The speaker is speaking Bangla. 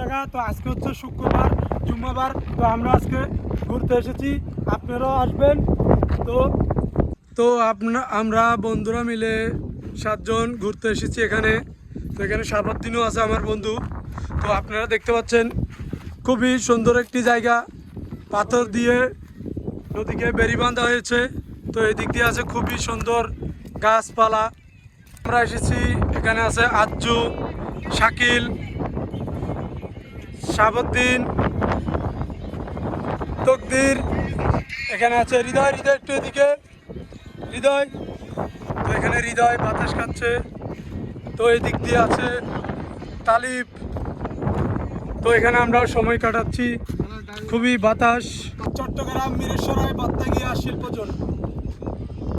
জায়গা। তো আজকে হচ্ছে শুক্রবার, জুম্মাবার। তো আমরা আজকে ঘুরতে এসেছি, আপনারাও আসবেন। তো তো আমরা বন্ধুরা মিলে 7 জন ঘুরতে এসেছি এখানে। তো এখানে শাহাবুদ্দিনও আছে আমার বন্ধু। তো আপনারা দেখতে পাচ্ছেন খুবই সুন্দর একটি জায়গা, পাথর দিয়ে নদীকে বেড়ি বাঁধা হয়েছে। তো এদিক দিয়ে আছে খুবই সুন্দর গাছপালা। আমরা এসেছি, এখানে আছে আজ্জু, শাকিল, শাহাবুদ্দিন, তকদির, এখানে আছে হৃদয়। হৃদয় একটু এদিকে, হৃদয়। তো এখানে হৃদয় বাতাস খাচ্ছে। তো এই দিক দিয়ে আছে তালিব। তো এখানে আমরা সময় কাটাচ্ছি, খুবই বাতাস। চট্টগ্রাম মিরেশ্বরায় বাত্তাগিয়া